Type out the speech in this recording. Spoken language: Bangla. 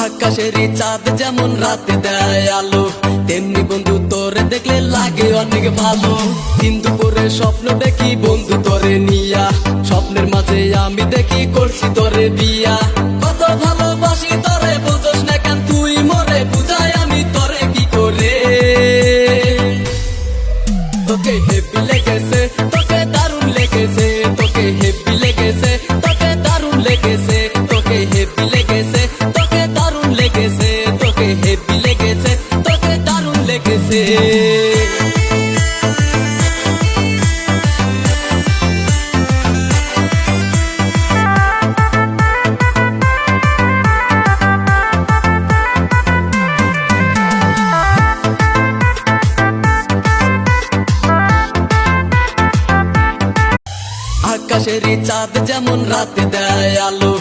আকাশেরই চাঁদ যেমন রাতে দেয় আলো, তেমনি বন্ধু তোরে দেখলে লাগে অনেক ভালো। কিন্তু পরে স্বপ্ন দেখি বন্ধু তোরে নিয়া, স্বপ্নের মাঝে আমি দেখি করছি তোরে বিয়া। কত ভালোবাসি তোরে বুঝোস না কেন তুই মরে, বুঝাই আমি তোরে কি করে। তোকে হেপি লেগেছে, তোকে দারুণ লেগেছে, তোকে হেপি লেগেছে, তোকে দারুণ লেগেছে, তোকে হেপি লেগেছে, তোকে দারুণ লেগেছে, তোকে হেপি লেগেছে, তোকে দারুণ লেগেছে। আকাশেরই চাঁদ যেমন রাতে দেয় আলো,